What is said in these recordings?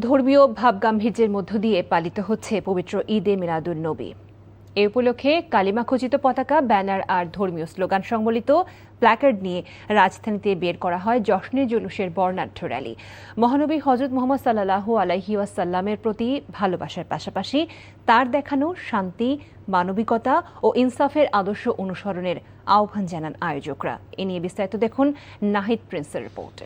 ধর্মীয় ভাবগাম্ভীর্যের মধ্য দিয়ে পালিত হচ্ছে পবিত্র ঈদে মিলাদুন্নবী। এ উপলক্ষে কালিমা খচিত পতাকা, ব্যানার আর ধর্মীয় স্লোগান সংবলিত প্ল্যাকার্ড নিয়ে রাজধানীতে বের করা হয় জশ্নে জুলুসের বর্ণাঢ্য র্যালি। মহানবী হযরত মুহাম্মদ সাল্লাল্লাহু আলাইহি ওয়াসাল্লামের প্রতি ভালোবাসার পাশাপাশি তার দেখানো শান্তি, মানবিকতা ও ইনসাফের আদর্শ অনুসরণের আহ্বান জানান আয়োজকরা। এ নিয়ে বিস্তারিত দেখুন নাহিদ প্রিন্সের রিপোর্টে।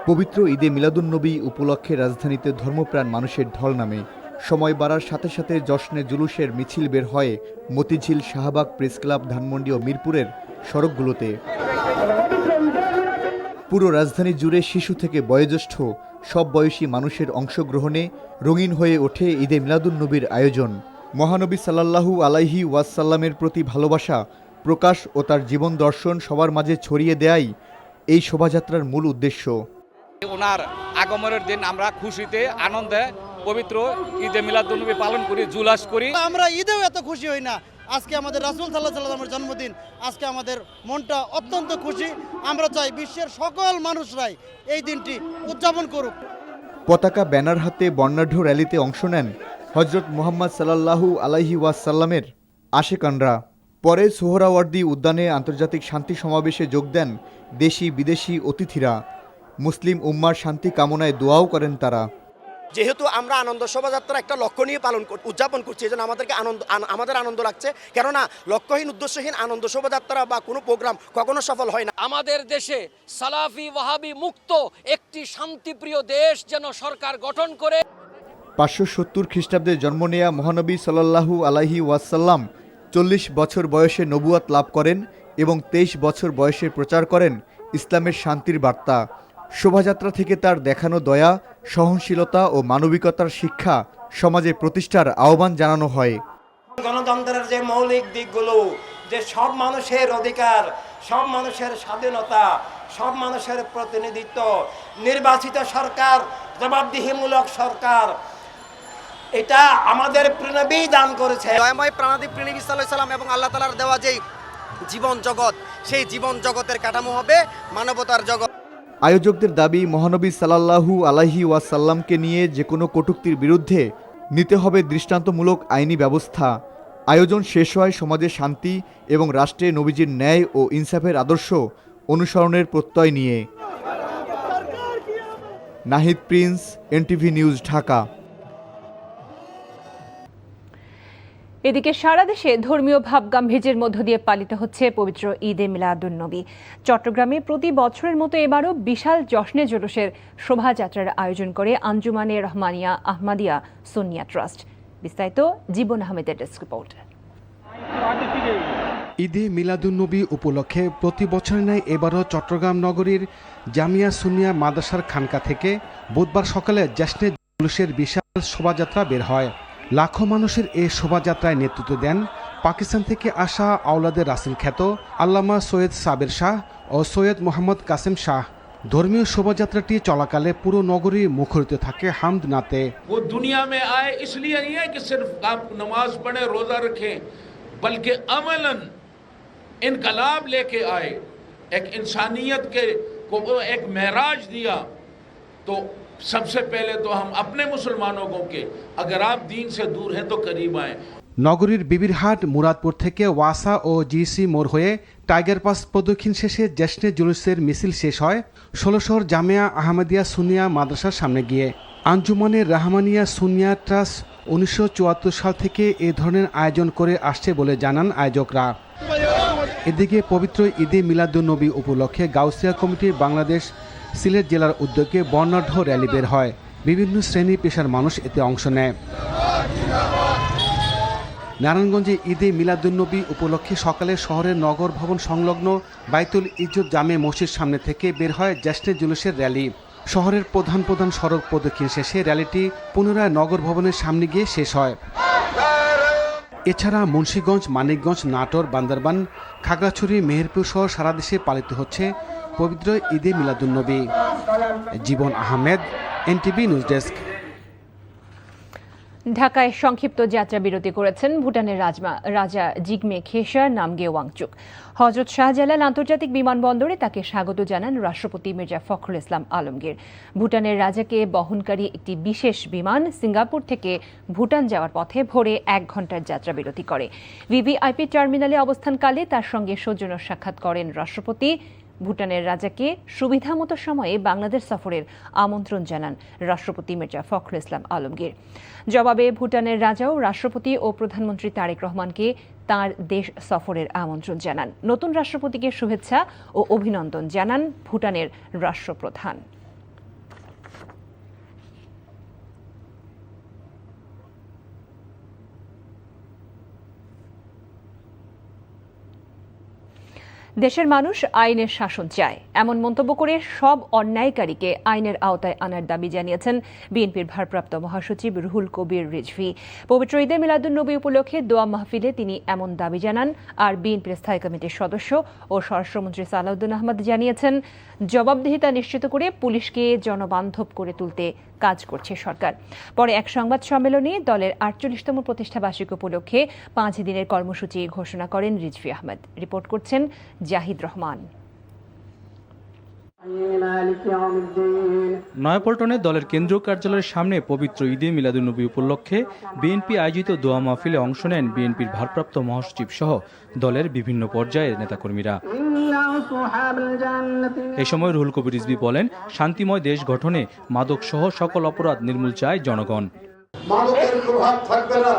পবিত্র ঈদে মিলাদুন্নবী উপলক্ষে রাজধানীতে ধর্মপ্রাণ মানুষের ঢল নামে। সময় বাড়ার সাথে সাথে জশ্নে জুলুসের মিছিল বের হয় মতিঝিল, শাহবাগ, প্রেস ক্লাব, ধানমন্ডি ও মিরপুরের সড়কগুলোতে। পুরো রাজধানী জুড়ে শিশু থেকে বয়োজ্যেষ্ঠ সব বয়সী মানুষের অংশগ্রহণে রঙিন হয়ে ওঠে ঈদে মিলাদুন্নবীর আয়োজন। মহানবী সাল্লাল্লাহু আলাইহি ওয়াসাল্লামের প্রতি ভালোবাসা প্রকাশ ও তার জীবন দর্শন সবার মাঝে ছড়িয়ে দেয়াই এই শোভাযাত্রার মূল উদ্দেশ্য। ওনার আগমনের দিন আমরা খুশিতে আনন্দে পবিত্র ঈদে মিলাদুন্নবী পালন করি, জুলাস করি। আমরা ঈদেও এত খুশি হই না। আজকে আমাদের রাসূল সাল্লাল্লাহু আলাইহি ওয়াসাল্লামের জন্মদিন, আজকে আমাদের মনটা অত্যন্ত খুশি। আমরা চাই বিশ্বের সকল মানুষরাই এই দিনটি উদযাপন করুক। পতাকা, ব্যানার হাতে বর্ণাঢ্য র্যালিতে অংশ নেন হযরত মুহাম্মদ সাল্লাল্লাহু আলাইহি ওয়াসাল্লামের আশেকানরা। পরে সোহরাওয়ার্দী উদ্যানে আন্তর্জাতিক শান্তি সমাবেশে যোগ দেন দেশি বিদেশি অতিথিরা। মুসলিম উম্মার শান্তি কামনায় দোয়াও করেন তারা। যেহেতু আমরা আনন্দ শোভাযাত্রা একটা লক্ষ্য নিয়ে উদযাপন করছি, এই জন্য আমাদের আনন্দ লাগছে। কেননা লক্ষ্যহীন, উদ্দেশ্যহীন আনন্দ শোভাযাত্রা বা কোনো প্রোগ্রাম কখনো সফল হয় না। আমাদের দেশে সালাফি ওয়াহাবি মুক্ত একটি শান্তিপ্রিয় দেশ যেন সরকার গঠন করে। 570 খ্রিস্টাব্দে জন্ম নেয়া মহানবী সাল্লাল্লাহু আলাইহি ওয়াসাল্লাম 40 বছর বয়সে নবুয়াত লাভ করেন এবং 23 বছর বয়সে প্রচার করেন ইসলামের শান্তির বার্তা। শোভাযাত্রা থেকে তার দেখানো দয়া, সহনশীলতা ও মানবিকতার শিক্ষা সমাজে প্রতিষ্ঠার আহ্বান জানানো হয়। গণতন্ত্রের যে মৌলিক দিকগুলো, যে সব মানুষের অধিকার, সব মানুষের স্বাধীনতা, সব মানুষের প্রতিনিধিত্ব, নির্বাচিত সরকার, জবাবদিহিমূলক সরকার, এটা আমাদের প্রিয়নবী দান করেছে। দয়াময় প্রাণাদি প্রিয়নবী সাল্লাল্লাহু আলাইহি ওয়াসাল্লাম এবং আল্লাহ তাআলার দেওয়া যেই জীবন জগৎ, সেই জীবন জগতের কাঠামো হবে মানবতার জগৎ। আয়োজকদের দাবি, মহানবী সাল্লাল্লাহু আলাইহি ওয়াসাল্লামকে নিয়ে যে কোনো কটূক্তির বিরুদ্ধে নিতে হবে দৃষ্টান্তমূলক আইনি ব্যবস্থা। আয়োজন শেষ হয় সমাজে শান্তি এবং রাষ্ট্রে নবীজির ন্যায় ও ইনসাফের আদর্শ অনুসরণের প্রত্যয় নিয়ে। Nahid Prince, NTV news, Dhaka. এদিকে সারা দেশে ধর্মীয় ভাবগাম্ভীর্যের মধ্য দিয়ে পালিত হচ্ছে পবিত্র ঈদে মিলাদুন্নবী। চট্টগ্রামে প্রতি বছরের মতো এবারও বিশাল জশ্নে জুলুসের শোভাযাত্রার আয়োজন করে আঞ্জুমানে রহমানিয়া আহমদিয়া সুন্নিয়া ট্রাস্ট। বিস্তারিত জীবন আহমেদের ডেস্ক রিপোর্ট। ঈদে মিলাদুন্নবী উপলক্ষে প্রতি বছরের ন্যায় এবারও চট্টগ্রাম নগরীর জামিয়া সুন্নিয়া মাদ্রাসার খানকা থেকে বুধবার সকালে জশ্নে জুলুসের বিশাল শোভাযাত্রা বের হয়। লাখো মানুষের এই শোভাযাত্রায় নেতৃত্ব দেন পাকিস্তান থেকে আসা আওলাদের রাসূল খ্যাত আল্লামা সৈয়দ সাবের শাহ ও সৈয়দ মোহাম্মদ কাসেম শাহ। ধর্মীয় শোভাযাত্রাটি চলাকালে পুরো নগরী মুখরিত থাকে হামদ নাতে। वो दुनिया में आए इसलिए नहीं है कि सिर्फ आप नमाज पढ़े, रोजा रखें, बल्कि अमलन इनकलाब लेके आए, एक इंसानियत के को एक महराज दिया। तो सबसे पहले तो हम अपने मुसलमानों को के अगर आप दीन से दूर हैं तो करीब आए। নগরীর বিবিরহাট, মুরাদপুর থেকে ওয়াসা ও জিসি মোড় হয়ে টাইগার পাস প্রদক্ষিণ শেষে জশ্নে জুলুসের মিছিল শেষ হয় 16 জামিয়া আহমদিয়া সুন্নিয়া মাদ্রাসার সামনে গিয়ে। আঞ্জুমানের রহমানিয়া সুন্নিয়া ট্রাস্ট 1974 সাল থেকে এ ধরনের আয়োজন করে আসছে বলে জানান আয়োজকরা। এদিকে পবিত্র ঈদে মিলাদুন্নবী উপলক্ষে গাউসিয়া কমিটির বাংলাদেশ সিলেট জেলার উদ্যোগে বর্ণাঢ্য র্যালি বের হয়। বিভিন্ন শ্রেণী পেশার মানুষ এতে অংশ নেয়। নারায়ণগঞ্জে ঈদে মিলাদুন্নবী উপলক্ষে সকালে শহরের নগর ভবন সংলগ্ন বাইতুল ইজ্জত জামে মসজিদ সামনে থেকে বের হয় জশ্নে জুলুসের র্যালি। শহরের প্রধান প্রধান সড়ক প্রদক্ষিণ শেষে র্যালিটি পুনরায় নগর ভবনের সামনে গিয়ে শেষ হয়। এছাড়া মুন্সিগঞ্জ, মানিকগঞ্জ, নাটোর, বান্দরবান, খাগড়াছড়ি, মেহেরপুর সহ সারা দেশে পালিত হচ্ছে পবিত্র ঈদে মিলাদুন্নবী। জীবন আহমেদ, এনটিভি নিউজ ডেস্ক। ঢাকায় সংক্ষিপ্ত যাত্রা বিরতি করেছেন ভুটানের রাজা জিগমে খেসার নামগে ওয়াংচুক। হজরত শাহজালাল আন্তর্জাতিক বিমানবন্দরে তাকে স্বাগত জানান রাষ্ট্রপতি মির্জা ফখরুল ইসলাম আলমগীর। ভুটানের রাজাকে বহনকারী একটি বিশেষ বিমান সিঙ্গাপুর থেকে ভুটান যাওয়ার পথে ভোরে 1 ঘণ্টার যাত্রা বিরতি করে। ভিভিআইপি টার্মিনালে অবস্থানকালে তার সঙ্গে সৌজন্য সাক্ষাৎ করেন রাষ্ট্রপতি। ভুটানের রাজাকে সুবিধামতো সময়ে বাংলাদেশ সফরের আমন্ত্রণ জানান রাষ্ট্রপতি মির্জা ফখরুল ইসলাম আলমগীর। জবাবে ভুটানের রাজাও রাষ্ট্রপতি ও প্রধানমন্ত্রী তারেক রহমানকে তার দেশ সফরের আমন্ত্রণ জানান। নতুন রাষ্ট্রপতিকে শুভেচ্ছা ও অভিনন্দন জানান ভুটানের রাষ্ট্রপ্রধান। দেশের মানুষ আইনের শাসন চায়, এমন মন্তব্য করে সব অন্যায়কারীকে আইনের আওতায় আনার দাবি জানিয়েছেন বিএনপির ভারপ্রাপ্ত মহাসচিব রুহুল কবির রিজভী। পবিত্র ঈদে মিলাদুন্নবী উপলক্ষে দোয়া মাহফিলে তিনি এমন দাবি জানান। আর বিএনপির স্থায়ী কমিটির সদস্য ও স্বরাষ্ট্রমন্ত্রী সালাউদ্দিন আহমদ জানিয়েছেন, জবাবদিহিতা নিশ্চিত করে পুলিশকে জনবান্ধব করে তুলতে কাজ করছে সরকার। পরে এক সংবাদ সম্মেলনে দলের ৪৮তম প্রতিষ্ঠাবার্ষিকী উপলক্ষে 5 দিনের কর্মসূচি ঘোষণা করেন রিজভী আহমেদ। রিপোর্ট করছেন জাহিদ রহমান। নয়াপল্টনে দলের কেন্দ্রীয় কার্যালয়ের সামনে পবিত্র ঈদে মিলাদুন্নবী উপলক্ষে বিএনপি আয়োজিত দোয়া মাহফিলে অংশ নেন বিএনপির ভারপ্রাপ্ত মহাসচিব সহ দলের বিভিন্ন পর্যায়ের নেতাকর্মীরা। এ সময় রুহুল কবির রিজভী বলেন, শান্তিময় দেশ গঠনে মাদক সহ সকল অপরাধ নির্মূল চায় জনগণ। মাদকের প্রভাব থাকবে না।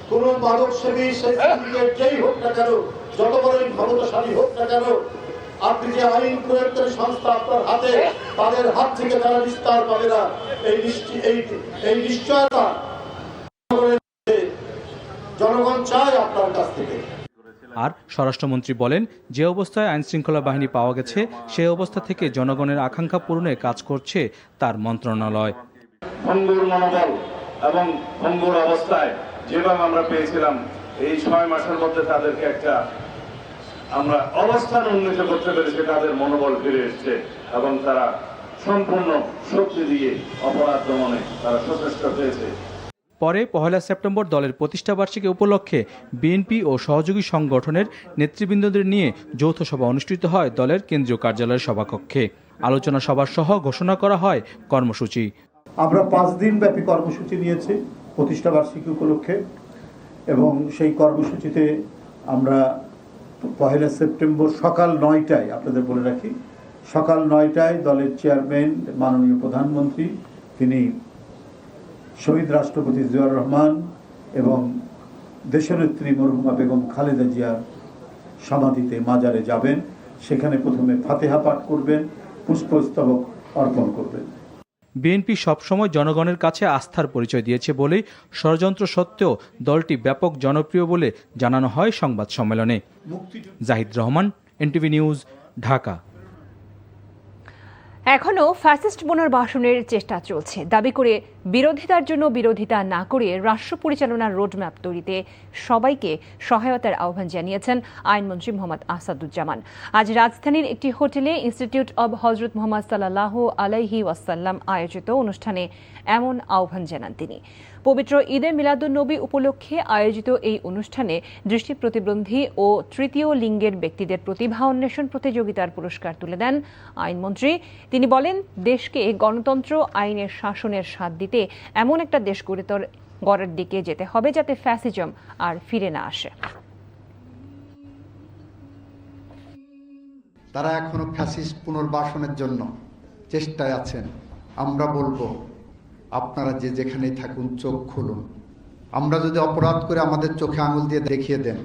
কোন মাদক সেবী যেই হোক না কেন, যত বড়ই ক্ষমতাশালী হোক না কেন, আপনি যে আইন প্রয়োগকারী সংস্থা আপনার হাতে, তাদের হাত থেকে তারা নিস্তার পাবে না। এই নিশ্চয়তা জনগণ চায় আপনার কাছ থেকে। আর স্বরাষ্ট্রমন্ত্রী বলেন, যে অবস্থায় আইন শৃঙ্খলা বাহিনী পাওয়া গেছে সেই অবস্থা থেকে জনগণের আকাঙ্ক্ষা পূরণে কাজ করছে তার মন্ত্রণালয়। ভঙ্গুর মনোবল এবং ভঙ্গুর অবস্থায় যেভাবে আমরা পেয়েছিলাম, এই 6 মাসের মধ্যে তাদেরকে একটা আমরা অবস্থান উন্নীত করতে পেরেছি। তাদের মনোবল ফিরে এসছে এবং তারা সম্পূর্ণ শক্তি দিয়ে অপরাধ দমনে তারা সচেষ্ট হয়েছে। পরে 1 সেপ্টেম্বর দলের প্রতিষ্ঠাবার্ষিকী উপলক্ষে বিএনপি ও সহযোগী সংগঠনের নেতৃবৃন্দদের নিয়ে যৌথ সভা অনুষ্ঠিত হয় দলের কেন্দ্রীয় কার্যালয়ের সভাকক্ষে। আলোচনা সভা সহ ঘোষণা করা হয় কর্মসূচি। আমরা 5 দিন ব্যাপী কর্মসূচি নিয়েছি প্রতিষ্ঠাবার্ষিকী উপলক্ষে, এবং সেই কর্মসূচিতে আমরা 1 সেপ্টেম্বর সকাল 9টায়, আপনাদের বলে রাখি, সকাল 9টায় দলের চেয়ারম্যান মাননীয় প্রধানমন্ত্রী, তিনি শহীদ রাষ্ট্রপতি জিয়াউর রহমান এবং দেশনেত্রী মরহুমা বেগম খালেদা জিয়ার সমাধিতে মাজারে যাবেন। সেখানে প্রথমে ফাতিহা পাঠ করবেন, পুষ্পস্তবক অর্পণ করবেন। বিএনপি সবসময় জনগণের কাছে আস্থার পরিচয় দিয়েছে বলেই ষড়যন্ত্র সত্ত্বেও দলটি ব্যাপক জনপ্রিয় বলে জানানো হয় সংবাদ সম্মেলনে। Zahid Rahman, NTV news, Dhaka. এখনও ফ্যাসিস্ট পুনর্বাসনের চেষ্টা চলছে দাবি করে বিরোধিতার জন্য বিরোধিতা না করে রাষ্ট্র পরিচালনার রোডম্যাপ তৈরিতে সবাইকে সহায়তার আহ্বান জানিয়েছেন আইনমন্ত্রী মোহাম্মদ আসাদুজ্জামান। আজ রাজধানীর একটি হোটেলে ইনস্টিটিউট অব হজরত মোহাম্মদ সাল্লাল্লাহু আলাইহি ওয়াসাল্লাম আয়োজিত অনুষ্ঠানে এমন আহ্বান জানান তিনি। পবিত্র ঈদে মিলাদুন্নবী উপলক্ষে আয়োজিত এই অনুষ্ঠানে দৃষ্টি প্রতিবন্ধী ও তৃতীয় লিঙ্গের ব্যক্তিদের প্রতিভা অন্বেষণ প্রতিযোগিতার পুরস্কার তুলে দেন আইনমন্ত্রী। তিনি বলেন, দেশকে গণতন্ত্র আইনের শাসনের স্বাদ দিতে এমন একটা দেশ গড়ার দিকে যেতে হবে যাতে ফ্যাসিজম আর ফিরে না আসে। তারা এখনো ফ্যাসিস্ট পুনর্বাসনের জন্য চেষ্টায় আছেন। আমরা বলবো, আপনারা যে যেখানেই থাকুন, চোখ খুলুন। আমরা যদি অপরাধ করে আমাদের চোখে আঙুল দিয়ে দেখিয়ে দেন,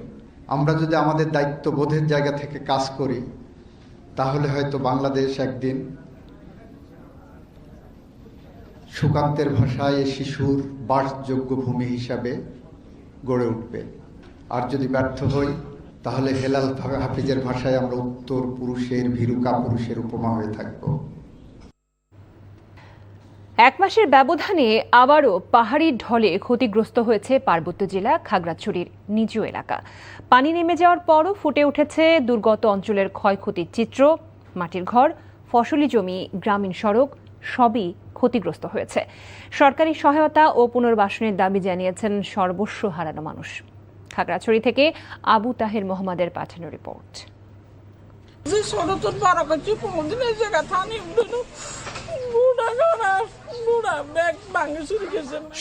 আমরা যদি আমাদের দায়িত্ববোধের জায়গা থেকে কাজ করি, তাহলে হয়তো বাংলাদেশ একদিন সুকান্তের ভাষায় শিশুর বাসযোগ্য ভূমি হিসাবে গড়ে উঠবে। আর যদি ব্যর্থ হই, তাহলে হেলাল হাফিজের ভাষায় আমরা উত্তর পুরুষের ভীরুকা পুরুষের উপমা হয়ে থাকব। 1 মাসের ব্যবধানে আবারও পাহাড়ি ঢলে ক্ষতিগ্রস্ত হয়েছে পার্বত্য জেলা খাগড়াছড়ির নিচু এলাকা। পানি নেমে যাওয়ার পরও ফুটে উঠেছে দুর্গত অঞ্চলের ক্ষয়ক্ষতির চিত্র। মাটির ঘর, ফসলি জমি, গ্রামীণ সড়ক, সবই ক্ষতিগ্রস্ত হয়েছে। সরকারি সহায়তা ও পুনর্বাসনের দাবি জানিয়েছেন সর্বস্ব হারানো মানুষ। খাগড়াছড়ি থেকে আবু তাহের মোহাম্মদের পাঠানো রিপোর্ট।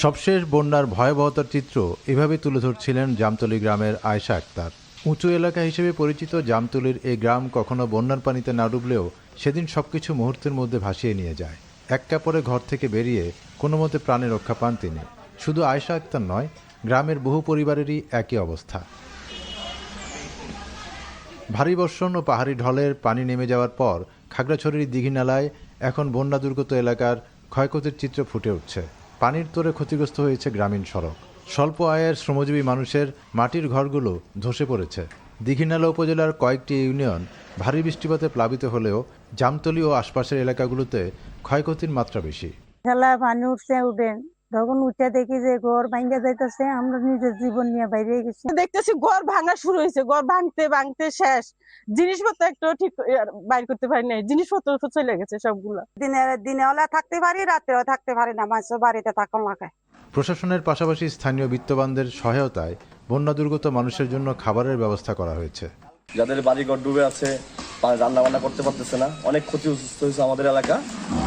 সবশেষ বন্যার ভয়াবহতার চিত্র এভাবে তুলে ধরছিলেন জামতলী গ্রামের আয়েশা আক্তার। উঁচু এলাকা হিসেবে পরিচিত জামতলীর এই গ্রাম কখনো বন্যার পানিতে না ডুবলেও সেদিন সবকিছু মুহূর্তের মধ্যে ভাসিয়ে নিয়ে যায়। এক কাপড়ে ঘর থেকে বেরিয়ে কোনো মতে প্রাণে রক্ষা পান তিনি। শুধু আয়েশা আক্তার নয়, গ্রামের বহু পরিবারেরই একই অবস্থা। ভারী বর্ষণ ও পাহাড়ি ঢলের পানি নেমে যাওয়ার পর খাগড়াছড়ির দিঘিনালায় এখন বন্যা দুর্গত এলাকার ক্ষয়ক্ষতির চিত্র ফুটে উঠছে। পানির তোড়ে ক্ষতিগ্রস্ত হয়েছে গ্রামীণ সড়ক। স্বল্প আয়ের শ্রমজীবী মানুষের মাটির ঘরগুলো ধসে পড়েছে। দিঘিনালা উপজেলার কয়েকটি ইউনিয়ন ভারী বৃষ্টিপাতে প্লাবিত হলেও জামতলী ও আশপাশের এলাকাগুলোতে ক্ষয়ক্ষতির মাত্রা বেশি। খেলায় পানি উঠে তখন উঠে দেখি যে ঘর ভাঙ্গা যাইতেছে, আমরা নিজের জীবন নিয়ে বাইরে গেছি। দেখতেছি ঘর ভাঙা শুরু হয়েছে, ঘর ভাঙতে ভাঙতে শেষ, জিনিসপত্র একটু ঠিক বাইর করতে পারি নাই, জিনিসপত্র তো চলে গেছে সবগুলো। দিনে ওলা থাকতে পারি, রাত্রেও থাকতে পারি না, মানুষ বাড়িতে থাকুন লাগায়। প্রশাসনের পাশাপাশি স্থানীয় বিত্তবানদের সহায়তায় বন্যা দুর্গত মানুষের জন্য খাবারের ব্যবস্থা করা হয়েছে। যাদের বাড়িঘর ডুবে আছে, রান্না বান্না করতে পারতেছে না, অনেক ক্ষতিগ্রস্ত হয়েছে আমাদের এলাকা।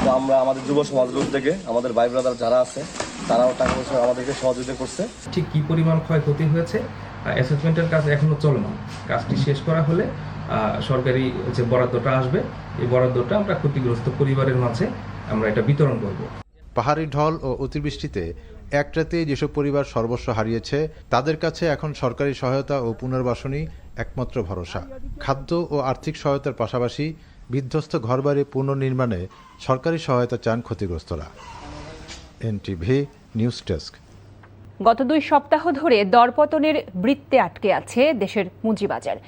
তো আমরা আমাদের যুব সমাজের উদ্যোগে আমাদের ভাই ব্রাদার যারা আছে তারাও টাকা পয়সা আমাদেরকে সহযোগিতা করছে। ঠিক কি পরিমাণ ক্ষয়ক্ষতি হয়েছে অ্যাসেসমেন্টের কাজ এখনো চলমান। কাজটি শেষ করা হলে সরকারি যে বরাদ্দটা আসবে, এই বরাদ্দটা আমরা ক্ষতিগ্রস্ত পরিবারের মাঝে আমরা এটা বিতরণ করব। পাহাড়ি ঢল ও অতিবৃষ্টিতে এক রাতেই যেসব পরিবার সর্বস্ব হারিয়েছে তাদের কাছে এখন সরকারি সহায়তা ও পুনর্বাসনই একমাত্র ভরসা। খাদ্য ও আর্থিক সহায়তার পাশাপাশি বিধ্বস্ত ঘরবাড়ি পুনর্নির্মাণে সরকারি সহায়তা চান ক্ষতিগ্রস্তরা। NTV news desk. গত 2 সপ্তাহ ধরে দরপতনের বৃত্তে আটকে আছে দেশের পুঁজিবাজার।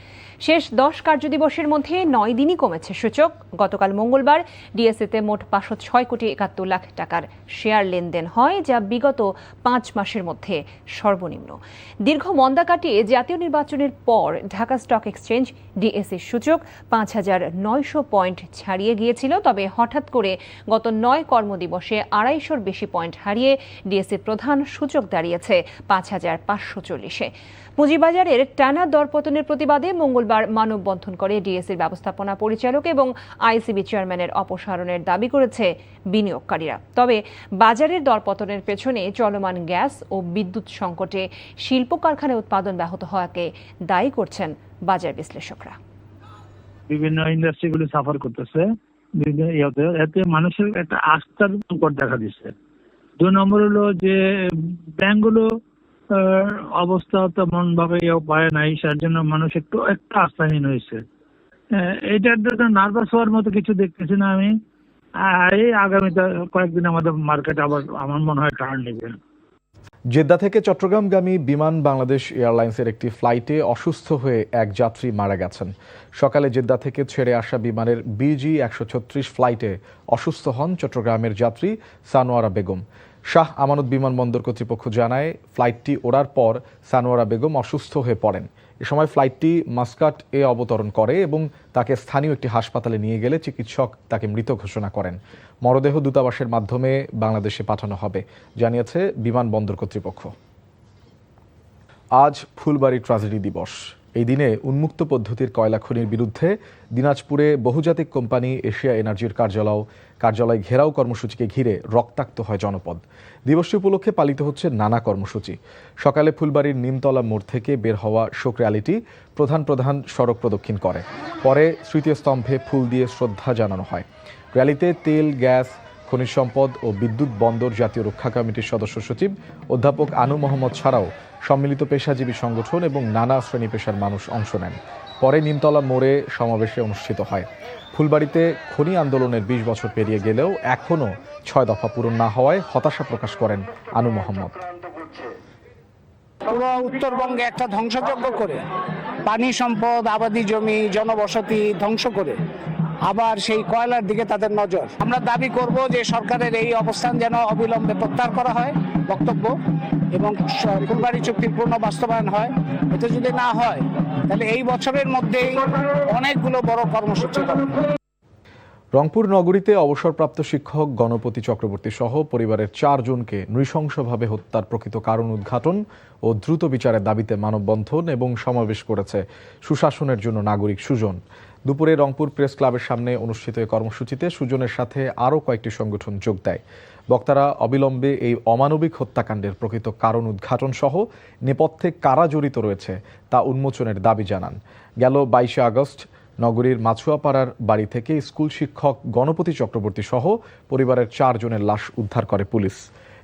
শেষ 10 কার্যদিবসের মধ্যে 9 দিনই কমেছে সূচক। গতকাল মঙ্গলবার ডিএসইতে মোট 506 কোটি 71 লাখ টাকার শেয়ার লেনদেন হয়, যা বিগত 5 মাসের মধ্যে সর্বনিম্ন। দীর্ঘ মন্দা কাটিয়ে জাতীয় নির্বাচনের পর ঢাকা স্টক এক্সচেঞ্জ ডিএসইর সূচক 5,900 পয়েন্ট ছাড়িয়ে গিয়েছিল। তবে হঠাৎ করে গত 9 কর্মদিবসে 250-র বেশি পয়েন্ট হারিয়ে ডিএসইর প্রধান সূচক দাঁড়িয়েছে 5,540-এ। পুঁজিবাজারের টানা দরপতনের প্রতিবাদে মঙ্গলবার মানববন্ধন করে ডিএসইর ব্যবস্থাপনা পরিচালক এবং আইসিবি চেয়ারম্যানের অপসারণের দাবি করেছে বিনিয়োগকারীরা। তবে বাজারের দরপতনের পেছনে চলমান গ্যাস ও বিদ্যুৎ সংকটে শিল্প কারখানায় উৎপাদন ব্যাহত হওয়াকে দায়ী করছেন বাজার বিশ্লেষকরা। বিভিন্ন ইন্ডাস্ট্রিগুলো সাফার করতেছে, এতে মানুষের একটা আস্থার সংকট দেখা দিচ্ছে। 2 নম্বর হলো যে ব্যাংকগুলো অবস্থা তেমন ভাবে পায় নাই, তার জন্য মানুষ একটু আস্থাহীন হয়েছে। এটার জন্য নার্ভাস হওয়ার মতো কিছু দেখতেছি না আমি। এই আগামী কয়েকদিন আমাদের মার্কেট আবার আমার মনে হয় টার্ন নেবে। জেদ্দা থেকে চট্টগ্রামগামী বিমান বাংলাদেশ এয়ারলাইন্সের একটি ফ্লাইটে অসুস্থ হয়ে এক যাত্রী মারা গেছেন। সকালে জেদ্দা থেকে ছেড়ে আসা বিমানের BG 136 ফ্লাইটে অসুস্থ হন চট্টগ্রামের যাত্রী সানোয়ারা বেগম। শাহ আমানত বিমানবন্দর কর্তৃপক্ষ জানায়, ফ্লাইটটি ওড়ার পর সানোয়ারা বেগম অসুস্থ হয়ে পড়েন। এ সময় ফ্লাইটটি মাস্কাট অবতরণ করে এবং তাকে স্থানীয় একটি হাসপাতালে নিয়ে গেলে চিকিৎসক তাকে মৃত ঘোষণা করেন। মরদেহ দূতাবাসের মাধ্যমে বাংলাদেশে পাঠানো হবে, জানিয়েছে বিমানবন্দর কর্তৃপক্ষ। আজ ফুলবাড়ী ট্র্যাজেডি দিবস। এই দিনে উন্মুক্ত পদ্ধতির কয়লা খনির বিরুদ্ধে দিনাজপুরে বহুজাতিক কোম্পানি এশিয়া এনার্জির কার্যালয় ঘেরাও কর্মসূচিকে ঘিরে রক্তাক্ত হয় জনপদ। দিবসটি উপলক্ষে পালিত হচ্ছে নানা কর্মসূচি। সকালে ফুলবাড়ির নিমতলা মোড় থেকে বের হওয়া শোক র্যালিটি প্রধান সড়ক প্রদক্ষিণ করে। পরে স্মৃতিস্তম্ভে ফুল দিয়ে শ্রদ্ধা জানানো হয়। র্যালিতে তেল, গ্যাস, খনিজ সম্পদ ও বিদ্যুৎ বন্দর জাতীয় রক্ষা কমিটির সদস্য সচিব অধ্যাপক আনু মোহাম্মদ ছাড়াও সম্মিলিত পেশাজীবী সংগঠন এবং নানা শ্রেণী পেশার মানুষ অংশ নেন। পরে নিমতলা মোড়ে সমাবেশে অনুষ্ঠিত হয়। ফুলবাড়িতে খনি আন্দোলনের 20 বছর পেরিয়ে গেলেও এখনও 6 দফা পূরণ না হওয়ায় হতাশা প্রকাশ করেন আনু মোহাম্মদ। উত্তরবঙ্গে একটা ধ্বংসযজ্ঞ করে পানি সম্পদ, আবাদি জমি, জনবসতি ধ্বংস করে আবার সেই কয়লার দিকে তাদের নজর। আমরা দাবি করব যে সরকারের এই অবস্থান যেন অবিলম্বে প্রত্যাহার করা হয় বক্তব্য, এবং ফুলবাড়ী চুক্তির পূর্ণ বাস্তবায়ন হয়। এতে যদি না হয় তাহলে এই বছরের মধ্যেই অনেকগুলো বড় কর্মসূচি হবে। রংপুর নগরীতে অবসরপ্রাপ্ত শিক্ষক গণপতি চক্রবর্তী সহ পরিবারের 4 জনকে নৃশংসভাবে হত্যার প্রকৃত কারণ উদ্ঘাটন ও দ্রুত বিচারের দাবিতে মানববন্ধন এবং সমাবেশ করেছে সুশাসনের জন্য নাগরিক সুজন। দুপুরে রংপুর প্রেস ক্লাবের সামনে অনুষ্ঠিত এই কর্মসূচিতে সুজনের সাথে আরও কয়েকটি সংগঠন যোগ দেয়। বক্তারা অবিলম্বে এই অমানবিক হত্যাকাণ্ডের প্রকৃত কারণ উদ্ঘাটন সহ নেপথ্যে কারা জড়িত রয়েছে তা উন্মোচনের দাবি জানান। গেল 22 আগস্ট নগরীর মাছুয়াপাড়ার বাড়ি থেকে স্কুল শিক্ষক গণপতি চক্রবর্তী সহ পরিবারের 4 জনের লাশ উদ্ধার করে পুলিশ।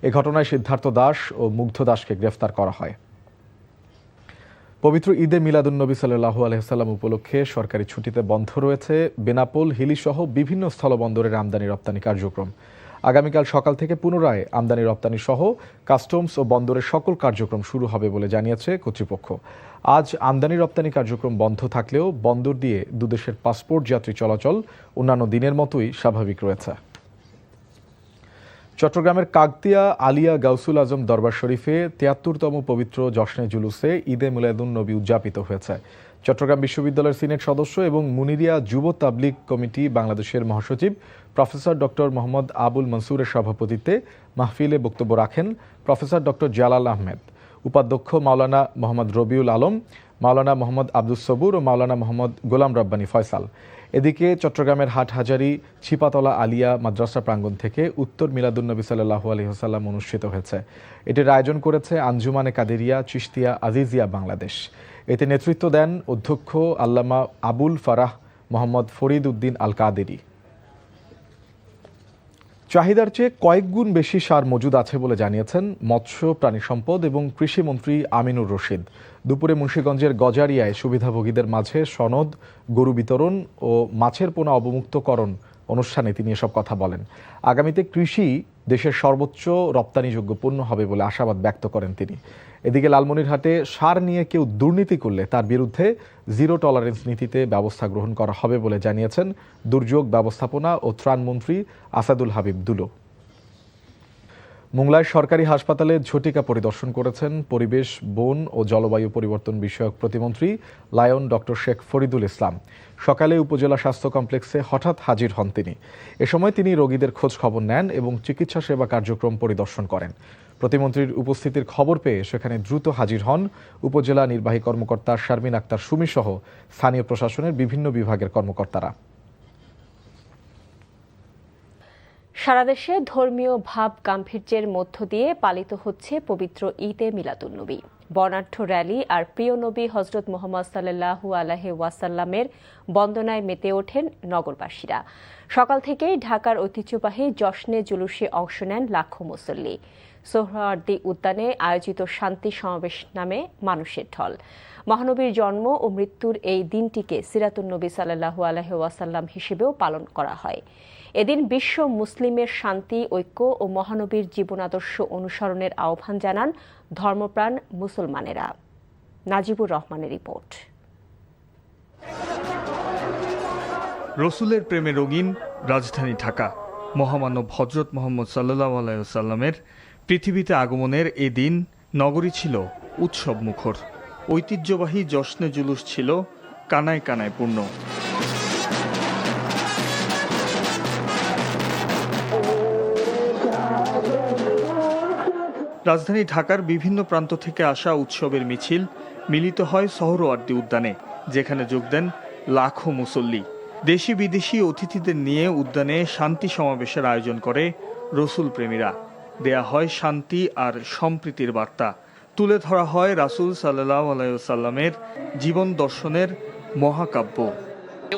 এ ঘটনায় সিদ্ধার্থ দাস ও মুগ্ধ দাসকে গ্রেফতার করা হয়। পবিত্র ঈদে মিলাদুন্নবী সাল্লাল্লাহু আলাইহি ওয়াসাল্লাম উপলক্ষে সরকারি ছুটিতে বন্ধ রয়েছে বেনাপোল, হিলি সহ বিভিন্ন স্থলবন্দরের আমদানি রপ্তানি কার্যক্রম। আগামীকাল সকাল থেকে পুনরায় আমদানি রপ্তানি সহ কাস্টমস ও বন্দরের সকল কার্যক্রম শুরু হবে বলে জানিয়েছে কর্তৃপক্ষ। আজ আমদানি রপ্তানি কার্যক্রম বন্ধ থাকলেও বন্দর দিয়ে দুদেশের পাসপোর্ট যাত্রী চলাচল অন্যান্য দিনের মতোই স্বাভাবিক রয়েছে। চট্টগ্রামের কাকতিয়া আলিয়া গাউসুল আজম দরবার শরীফে ৭৩তম পবিত্র জশ্নে জুলুসে ঈদে মিলাদুন্নবী উদযাপিত হয়েছে। চট্টগ্রাম বিশ্ববিদ্যালয়ের সিনেট সদস্য এবং মুনিরিয়া যুব তাবলিগ কমিটি বাংলাদেশের মহাসচিব প্রফেসর ডক্টর মোহাম্মদ আবুল মনসুরের সভাপতিত্বে মাহফিলে বক্তব্য রাখেন প্রফেসর ডক্টর জালাল আহমেদ। উপাধ্যক্ষ মাওলানা মোহাম্মদ রবিউল আলম, মাওলানা মোহাম্মদ আব্দুস সবুর ও মাওলানা মোহাম্মদ গোলাম রব্বানী ফয়সাল। এদিকে চট্টগ্রামের হাটহাজারী ছিপাতলা আলিয়া মাদ্রাসা প্রাঙ্গণ থেকে উত্তর মিলাদুন্নবী সাল্লাল্লাহু আলাইহি ওয়াসাল্লাম অনুষ্ঠিত হয়েছে। এটির আয়োজন করেছে আঞ্জুমানে কাদেরিয়া চিশতিয়া আজিজিয়া বাংলাদেশ। এতে নেতৃত্ব দেন অধ্যক্ষ আল্লামা আবুল ফারাহ মোহাম্মদ ফরিদ উদ্দিন আল কাদেরি। চাহিদার চেয়ে কয়েক গুণ বেশি সার মজুদ আছে বলে জানিয়েছেন মৎস্য, প্রাণী সম্পদ এবং কৃষিমন্ত্রী আমিনুর রশিদ। দুপুরে মুন্সিগঞ্জের গজারিয়ায় সুবিধাভোগীদের মাঝে সনদ, গরু বিতরণ ও মাছের পোনা অবমুক্তকরণ অনুষ্ঠানে তিনি এসব কথা বলেন। আগামীতে কৃষি দেশের সর্বোচ্চ রপ্তানিযোগ্য পণ্য হবে বলে আশাবাদ ব্যক্ত করেন তিনি। এদিকে লালমনিরহাটে সার নিয়ে কেউ দুর্নীতি করলে তার বিরুদ্ধে জিরো টলারেন্স নীতিতে ব্যবস্থা গ্রহণ করা হবে বলে জানিয়েছেন দুর্যোগ ব্যবস্থাপনা ও ত্রাণমন্ত্রী আসাদুল হাবিব দুলো। মোংলায় সরকারি হাসপাতালে ঝটিকা পরিদর্শন করেছেন পরিবেশ, বন ও জলবায়ু পরিবর্তন বিষয়ক প্রতিমন্ত্রী লায়ন ডক্টর শেখ ফরিদুল ইসলাম। সকালে উপজেলা স্বাস্থ্য কমপ্লেক্সে হঠাৎ হাজির হন তিনি। এ সময় তিনি রোগীদের খোঁজ খবর নেন এবং চিকিৎসা সেবা কার্যক্রম পরিদর্শন করেন। প্রতিমন্ত্রীর উপস্থিতির খবর পেয়ে সেখানে দ্রুত হাজির হন উপজেলা নির্বাহী কর্মকর্তা শারমিন আক্তার সুমি সহ স্থানীয় প্রশাসনের বিভিন্ন বিভাগের কর্মকর্তারা। সারা দেশে ধর্মীয় ভাব গাম্ভীর্যের মধ্য দিয়ে পালিত হচ্ছে পবিত্র ঈদে মিলাদুন্নবী। বর্ণাঢ্য র্যালি আর প্রিয় নবী হজরত মুহাম্মদ সাল্লাল্লাহু আলাইহি ওয়াসাল্লামের বন্দনায় মেতে ওঠেন নগরবাসীরা। সকাল থেকেই ঢাকার ঐতিহ্যবাহী জশ্নে জুলুসে অংশ নেন লাখো মুসল্লি। সোহরাওয়ার্দী উদ্যানে আয়োজিত শান্তি সমাবেশ নামে মানুষের ঢল। মহানবীর জন্ম ও মৃত্যুর এই দিনটিকে সিরাতুন্নবী সাল্লাল্লাহু আলাইহি ওয়াসাল্লাম হিসেবেও পালন করা হয়। এদিন বিশ্ব মুসলিমের শান্তি, ঐক্য ও মহানবীর জীবনাদর্শ অনুসরণের আহ্বান জানান ধর্মপ্রাণ মুসলমানেরা। নাজিবুর রহমানের রিপোর্ট। রসুলের প্রেমে রঙিন রাজধানী ঢাকা। মহামানব হযরত মুহাম্মদ সাল্লাল্লাহু আলাইহি ওয়াসাল্লামের পৃথিবীতে আগমনের এই দিন নগরী ছিল উৎসব মুখর। ঐতিহ্যবাহী জশ্নে জুলুস ছিল কানায় কানায় পূর্ণ। রাজধানী ঢাকার বিভিন্ন প্রান্ত থেকে আসা উৎসবের মিছিল মিলিত হয় সোহরাওয়ার্দী উদ্যানে, যেখানে যোগ দেন লাখো মুসল্লি। দেশি বিদেশি অতিথিদের নিয়ে উদ্যানে শান্তি সমাবেশের আয়োজন করে রসুল প্রেমীরা। দেয়া হয় শান্তি আর সম্প্রীতির বার্তা। তুলে ধরা হয় রাসূল সাল্লাল্লাহু আলাইহি ওয়াসাল্লামের জীবন দর্শনের মহাকাব্য।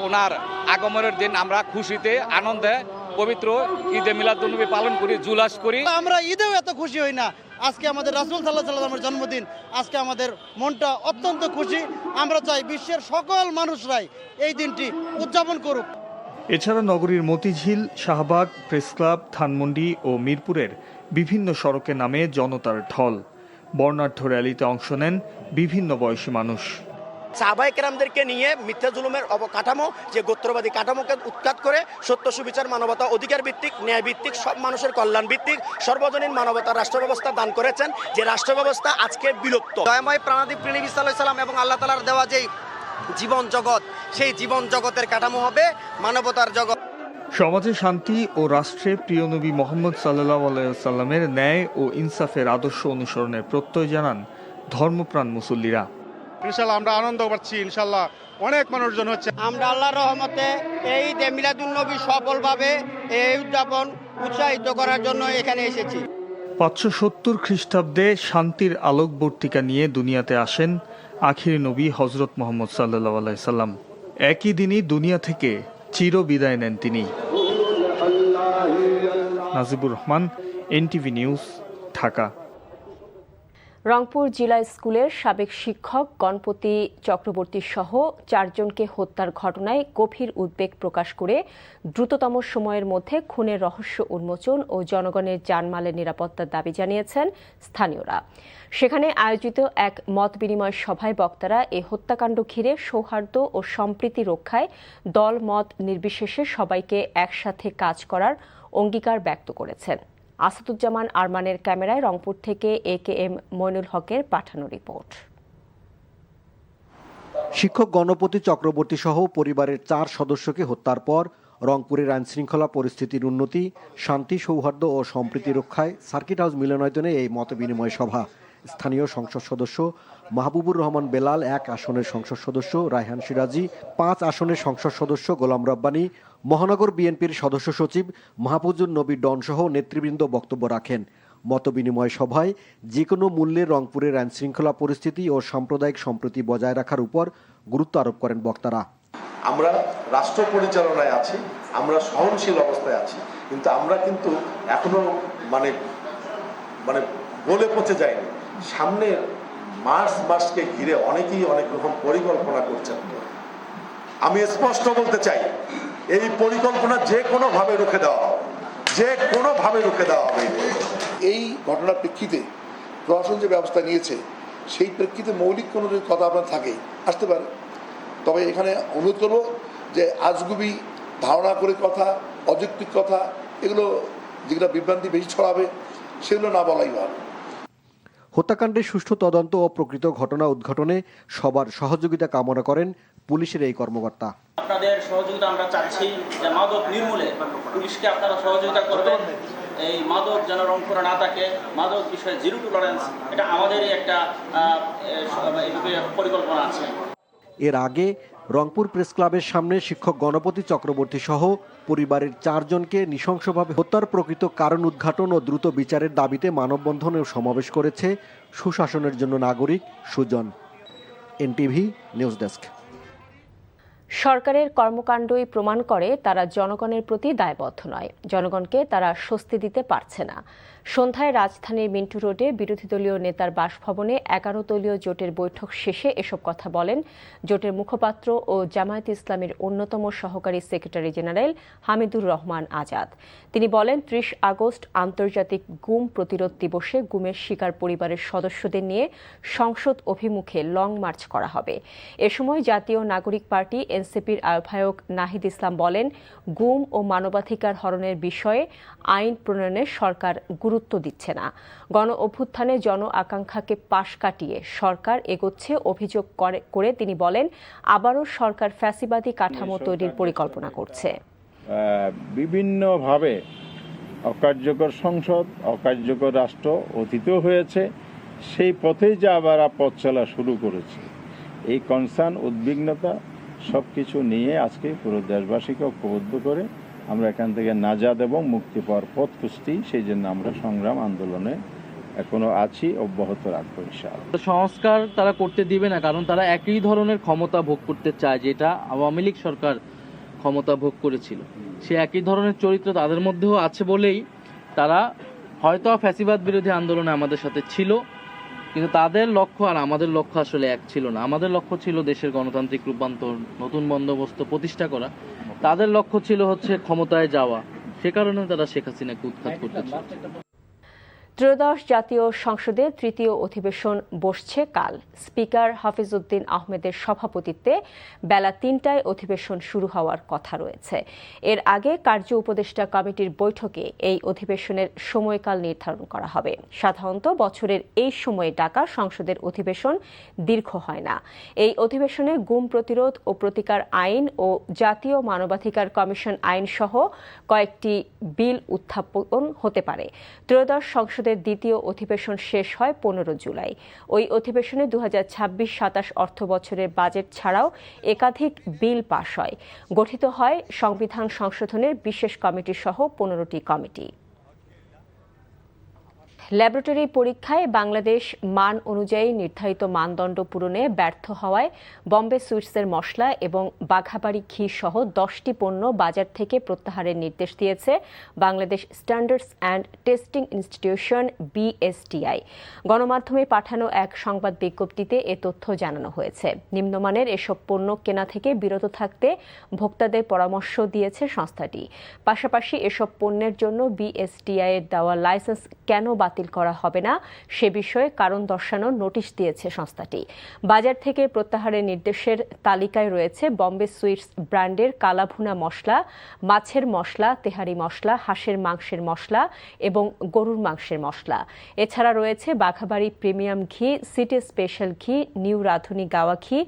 ওনার আগমনের দিন আমরা খুশিতে আনন্দে পবিত্র ঈদে মিলাদুন্নবী পালন করি, জুলাস করি। আমরা ঈদেও এত খুশি হই না। আজকে আমাদের রাসূল সাল্লাল্লাহু আলাইহি ওয়াসাল্লামের জন্মদিন, আজকে আমাদের মনটা অত্যন্ত খুশি। আমরা চাই বিশ্বের সকল মানুষরাই এই দিনটি উদযাপন করুক। এছাড়া নগরীর মতিঝিল, শাহবাগ, প্রেস ক্লাব, ধানমন্ডি ও মিরপুরের বিভিন্ন সড়কে নামে জনতার ঢল। বর্ণাঢ্য র্যালিতে অংশ নেন বিভিন্ন বয়সী মানুষ। সাহাবায়ে কেরামদেরকে নিয়ে মিথ্যা জুলুমের অবকাঠামো, যে গোত্রবাদী কাঠামোকে উৎখাত করে সত্য সুবিচার, মানবতা, অধিকার ভিত্তিক, ন্যায় ভিত্তিক, সব মানুষের কল্যাণ ভিত্তিক সর্বজনীন মানবতার রাষ্ট্র ব্যবস্থা দান করেছেন, যে রাষ্ট্র ব্যবস্থা আজকে বিলুপ্ত। দয়াময় প্রাণাদি নবী সাল্লাল্লাহু আলাইহি ওয়াসাল্লাম এবং আল্লাহ তাআলার দেওয়া যেই জীবন জগৎ, সেই জীবন জগতের কাঠামো হবে মানবতার জগৎ। সমাজে শান্তি ও রাষ্ট্রে প্রিয় নবী মোহাম্মদ সাল্লাল্লাহু আলাইহি ওয়াসাল্লামের ন্যায় ও ইনসাফের আদর্শ অনুসরণের প্রত্যয় জানান ধর্মপ্রাণ মুসল্লিরা। ইনশাল্লাহ আমরা আনন্দ পাচ্ছি, ইনশাল্লাহ অনেক মানুষজন হচ্ছে। আমরা আল্লাহর রহমতে এই ঈদে মিলাদুন্নবী সফলভাবে এই উদযাপন উৎসাহিত করার জন্য এখানে এসেছি। 570 খ্রিস্টাব্দে শান্তির আলোকবর্তিকা নিয়ে দুনিয়াতে আসেন আখির নবী হযরত মুহাম্মদ সাল্লাল্লাহু আলাইহি সাল্লাম। একই দিনই দুনিয়া থেকে চির বিদায় নেন তিনি। Najibur Rahman, NTV news, Dhaka. রংপুর জিলা স্কুলের সাবেক শিক্ষক গণপতি চক্রবর্তী সহ 4 জনকে হত্যার ঘটনায় গভীর উদ্বেগ প্রকাশ করে দ্রুততম সময়ের মধ্যে খুনের রহস্য উন্মোচন ও জনগণের জানমালের নিরাপত্তার দাবি জানিয়েছেন স্থানীয়রা। সেখানে আয়োজিত এক মত বিনিময় সভায় বক্তারা এই হত্যাকাণ্ড ঘিরে সৌহার্দ্য ও সম্প্রীতি রক্ষায় দল মত নির্বিশেষে সবাইকে একসাথে কাজ করার অঙ্গীকার ব্যক্ত করেছেন। আসাদুজ্জামান আরমানের ক্যামেরায় রংপুর থেকে AKM মইনুল হকের পাঠানো রিপোর্ট। শিক্ষক গণপতি চক্রবর্তী সহ পরিবারের 4 সদস্যকে হত্যার পর রংপুরের আইনশৃঙ্খলা পরিস্থিতির উন্নতি, শান্তি, সৌহার্দ্য ও সম্প্রীতি রক্ষায় সার্কিট হাউস মিলনায়তনে এই মতবিনিময় সভা। স্থানীয় সংসদ সদস্য মাহবুবুর রহমান বেলাল, 1 আসনের সংসদ সদস্য রায়হান সিরাজি, 5 আসনের সংসদ সদস্য গোলাম রব্বানী, মহানগর বিএনপির সদস্য সচিব মাহফুজুর নবী ডন সহ নেতৃবৃন্দ বক্তব্য রাখেন। মতবিনিময় সভায় যে কোনো মূল্যে রংপুরের আইনশৃঙ্খলা পরিস্থিতি ও সাম্প্রদায়িক সম্প্রীতি বজায় রাখার উপর গুরুত্ব আরোপ করেন বক্তারা। আমরা রাষ্ট্র পরিচালনায় আছি, আমরা সহনশীল অবস্থায় আছি, কিন্তু আমরা কিন্তু এখনো মানে বলে পৌঁছে যায়নি। সামনে মার্চকে ঘিরে অনেকেই অনেক রকম পরিকল্পনা করছেন। আমি স্পষ্ট বলতে চাই, এই পরিকল্পনা যে কোনোভাবে রুখে দেওয়া হবে, যে কোনোভাবে রুখে দেওয়া হবে। এই ঘটনার প্রেক্ষিতে প্রশাসন যে ব্যবস্থা নিয়েছে সেই প্রেক্ষিতে মৌলিক কোনো যদি কথা আপনার থাকে আসতে পারে, তবে এখানে অনুরোধ করব যে আজগুবি ধারণা করে কথা, অযৌক্তিক কথা, এগুলো যেগুলো বিভ্রান্তি বেশি ছড়াবে সেগুলো না বলাই ভালো। হত্যাকাণ্ডের সুষ্ঠু তদন্ত ও প্রকৃত ঘটনা উদ্ঘাটনে সবার সহযোগিতা কামনা করেন পুলিশের এই কর্মকর্তা। আপনাদের সহযোগিতা আমরা চাচ্ছি যে মাদক নির্মূলে পুলিশকে আপনারা সহযোগিতা করবেন। এই মাদক যেন রংপুরে না থাকে, মাদক বিষয়ে জিরো টলারেন্স, এটা আমাদেরই একটা পরিকল্পনা আছে। এর আগে রংপুর প্রেস ক্লাবের সামনে শিক্ষক গণপতি চক্রবর্তী সহ পরিবারের 4 জনকে নৃশংসভাবে হত্যার প্রকৃত কারণ উদ্ঘাটন ও দ্রুত বিচারের দাবিতে মানববন্ধন ও সমাবেশ করেছে সুশাসনের জন্য নাগরিক সুজন। NTV news desk. সরকারের কর্মকাণ্ডই প্রমাণ করে তারা জনগণের প্রতি দায়বদ্ধ নয়, জনগণকে তারা স্বস্তি দিতে পারছে না। সন্ধ্যায় রাজধানীর মিন্টু রোডে বিরোধী দলীয় নেতার বাসভবনে 11 দলীয় জোটের বৈঠক শেষে এসব কথা বলেন জোটের মুখপাত্র ও জামায়াত ইসলামীর অন্যতম সহকারী সেক্রেটারি জেনারেল হামিদুর রহমান আজাদ। তিনি বলেন, 30 আগস্ট আন্তর্জাতিক গুম প্রতিরোধ দিবসে গুমের শিকার পরিবারের সদস্যদের নিয়ে সংসদ অভিমুখে লং মার্চ করা হবে। এ সময় জাতীয় নাগরিক পার্টি এনসিপির আহ্বায়ক নাহিদ ইসলাম বলেন, গুম ও মানবাধিকার হরণের বিষয়ে আইন প্রণয়নে সরকার গুরুত্ব দিচ্ছে না। গণ অভ্যুত্থানে জন আকাঙ্ক্ষাকে পাশ কাটিয়ে সরকার এগোচ্ছে অভিযোগ করে তিনি বলেন, আবারও সরকার ফ্যাসিবাদী কাঠামো তৈরির পরিকল্পনা করছে। বিভিন্নভাবে অকার্যকর সংসদ, অকার্যকর রাষ্ট্র অতীতও হয়েছে, সেই পথেই যে আবার পথ চলা শুরু করেছে। এই কনসার্ন, উদ্বিগ্নতা সবকিছু নিয়ে আজকে পুরো দেশবাসীকে ঐক্যবদ্ধ করে আমরা এখান থেকে নাজাত এবং মুক্তি পাওয়ার পথ খুঁজছি। সেই জন্য আমরা সংগ্রাম আন্দোলনে এখনো আছি, অব্যাহত রাখবো ইনশাআল্লাহ। সংস্কার তারা করতে দিবে না, কারণ তারা একই ধরনের ক্ষমতা ভোগ করতে চায় যেটা আওয়ামী লীগ সরকার ক্ষমতা ভোগ করেছিল। সে একই ধরনের চরিত্র তাদের মধ্যেও আছে বলেই তারা হয়তো ফ্যাসিবাদ বিরোধী আন্দোলনে আমাদের সাথে ছিল, কিন্তু তাদের লক্ষ্য আর আমাদের লক্ষ্য আসলে এক ছিল না। আমাদের লক্ষ্য ছিল দেশের গণতান্ত্রিক রূপান্তর, নতুন বন্দোবস্ত প্রতিষ্ঠা করা। তাদের লক্ষ্য ছিল ক্ষমতায় যাওয়া। সে কারণে তারা শেখ হাসিনাকে উৎখাত করতে চায়। ত্রয়োদশ জাতীয় সংসদের তৃতীয় অধিবেশন বসছে কাল। স্পিকার হাফিজউদ্দিন আহমেদের সভাপতিত্বে বেলা ৩টায় অধিবেশন শুরু হওয়ার কথা রয়েছে। এর আগে কার্য উপদেষ্টা কমিটির বৈঠকে এই অধিবেশনের সময়কাল নির্ধারণ করা হবে। সাধারণত বছরের এই সময়ে ডাকা সংসদের অধিবেশন দীর্ঘ হয় না। এই অধিবেশনে গুম প্রতিরোধ ও প্রতিকার আইন ও জাতীয় মানবাধিকার কমিশন আইন সহ কয়েকটি বিল উত্থাপন হতে পারে। ত্রয়োদশ সংসদের দ্বিতীয় অধিবেশন শেষ হয় 15 জুলাই। ওই অধিবেশনে 2026-27 অর্থ বছরের বাজেট ছাড়াও একাধিক বিল পাশ হয়। গঠিত হয় সংবিধান সংশোধনের বিশেষ কমিটি সহ 15টি কমিটি। ল্যাবরেটরি পরীক্ষায় বাংলাদেশ মান অনুযায়ী নির্ধারিত মানদণ্ড পূরণে ব্যর্থ হওয়ায় বম্বে সুইটসের মশলা এবং বাঘাবাড়ি ঘি সহ 10টি পণ্য বাজার থেকে প্রত্যাহারের নির্দেশ দিয়েছে Bangladesh standards and testing institution BSTI। গণমাধ্যমে পাঠানো এক সংবাদ বিজ্ঞপ্তিতে এ তথ্য জানানো হয়েছে। নিম্নমানের এসব পণ্য কেনা থেকে বিরত থাকতে ভোক্তাদের পরামর্শ দিয়েছে সংস্থাটি। পাশাপাশি এসব পণ্যের জন্য BSTI এর দেওয়া লাইসেন্স কেন বাতিল করা হবে না সে বিষয়ে কারণ দর্শানোর নোটিশ দিয়েছে সংস্থাটি। বাজার থেকে প্রত্যাহারের নির্দেশের তালিকায় রয়েছে বম্বে সুইটস ব্র্যান্ডের কালাভুনা মশলা, মাছের মশলা, তেহারি মশলা, হাঁসের মাংসের মশলা এবং গরুর মাংসের মশলা। এছাড়া রয়েছে বাঘাবাড়ি প্রিমিয়াম ঘি, সিটি স্পেশাল ঘি, নিউ রাধুনী গাওয়া ঘি,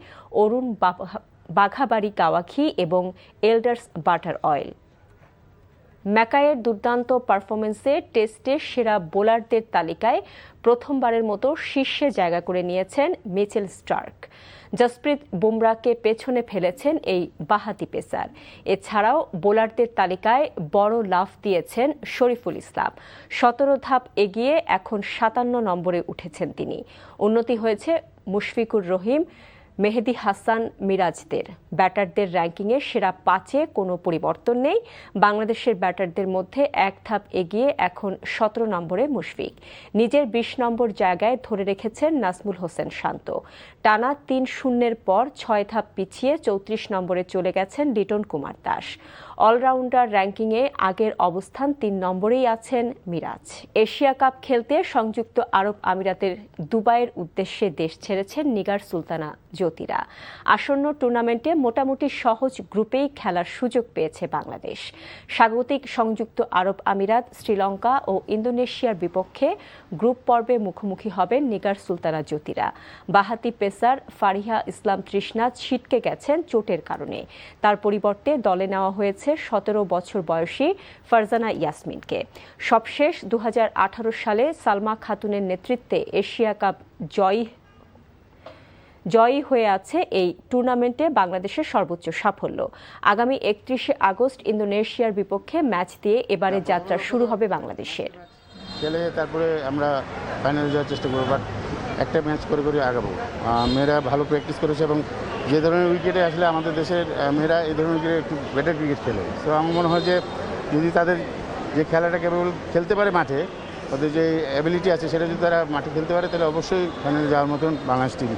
অরুণ বাঘাবাড়ি গাওয়া ঘি এবং এল্ডার্স বাটার অয়েল। ম্যাকাইয়ের দুর্দান্ত পারফরমেন্সে টেস্টে সেরা বোলারদের তালিকায় প্রথমবারের মতো শীর্ষে জায়গা করে নিয়েছেন মিচেল স্টার্ক। জসপ্রীত বুমরাকে পেছনে ফেলেছেন এই বাঁহাতি পেসার। এছাড়াও বোলারদের তালিকায় বড় লাফ দিয়েছেন শরীফুল ইসলাম। 17 ধাপ এগিয়ে এখন 57 নম্বরে উঠেছেন তিনি। উন্নতি হয়েছে মুশফিকুর রহিম, মেহেদি হাসান মিরাজদের। ব্যাটারদের র্যাঙ্কিংয়ে সেরা 5-এ কোনো পরিবর্তন নেই। বাংলাদেশের ব্যাটারদের মধ্যে এক ধাপ এগিয়ে এখন 17 নম্বরে মুশফিক। নিজের 20 নম্বর জায়গায় ধরে রেখেছেন নাজমুল হোসেন শান্ত। টানা 3-0 পর 6 ধাপ পিছিয়ে 34 নম্বরে চলে গেছেন লিটন কুমার দাস। অলরাউন্ডার র্যাঙ্কিংয়ে আগের অবস্থান 3 নম্বরেই আছেন মিরাজ। এশিয়া কাপ খেলতে সংযুক্ত আরব আমিরাতের দুবাইয়ের উদ্দেশ্যে দেশ ছেড়েছেন নিগার সুলতানা জ্যোতিরা। আসন্ন টুর্নামেন্টে মোটামুটি সহজ গ্রুপেই খেলার সুযোগ পেয়েছে বাংলাদেশ। স্বাগতিক সংযুক্ত আরব আমিরাত, শ্রীলঙ্কা ও ইন্দোনেশিয়ার বিপক্ষে গ্রুপ পর্বে মুখোমুখি হবেন নিগার সুলতানা জ্যোতিরা। বাঁহাতি পেসার ফারিহা ইসলাম তৃষ্ণা ছিটকে গেছেন চোটের কারণে। তার পরিবর্তে দলে নেওয়া হয়েছে 17 বছর বয়সী ফারজানা ইয়াসমিনকে। সবশেষ 2018 সালে সালমা খাতুনের নেতৃত্বে এশিয়া কাপ জয়ী হয়ে আছে এই টুর্নামেন্টে বাংলাদেশের সর্বোচ্চ সাফল্য। আগামী 31শে আগস্ট ইন্দোনেশিয়ার বিপক্ষে ম্যাচ দিয়ে এবারে যাত্রা শুরু হবে বাংলাদেশের। খেলে তারপরে আমরা ফাইনালে যাওয়ার চেষ্টা করবো, বাট একটা ম্যাচ করে করে আগাবো। মেয়েরা ভালো প্র্যাকটিস করেছে এবং যে ধরনের উইকেটে আসলে আমাদের দেশের মেয়েরা এই ধরনের উইকেটে একটু বেটার ক্রিকেট খেলে। তো আমার মনে হয় যে যদি তাদের যে খেলাটা কেবল খেলতে পারে মাঠে, তাদের যে অ্যাবিলিটি আছে সেটা যদি তারা মাঠে খেলতে পারে, তাহলে অবশ্যই ফাইনালে যাওয়ার মতন বাংলাদেশ টিম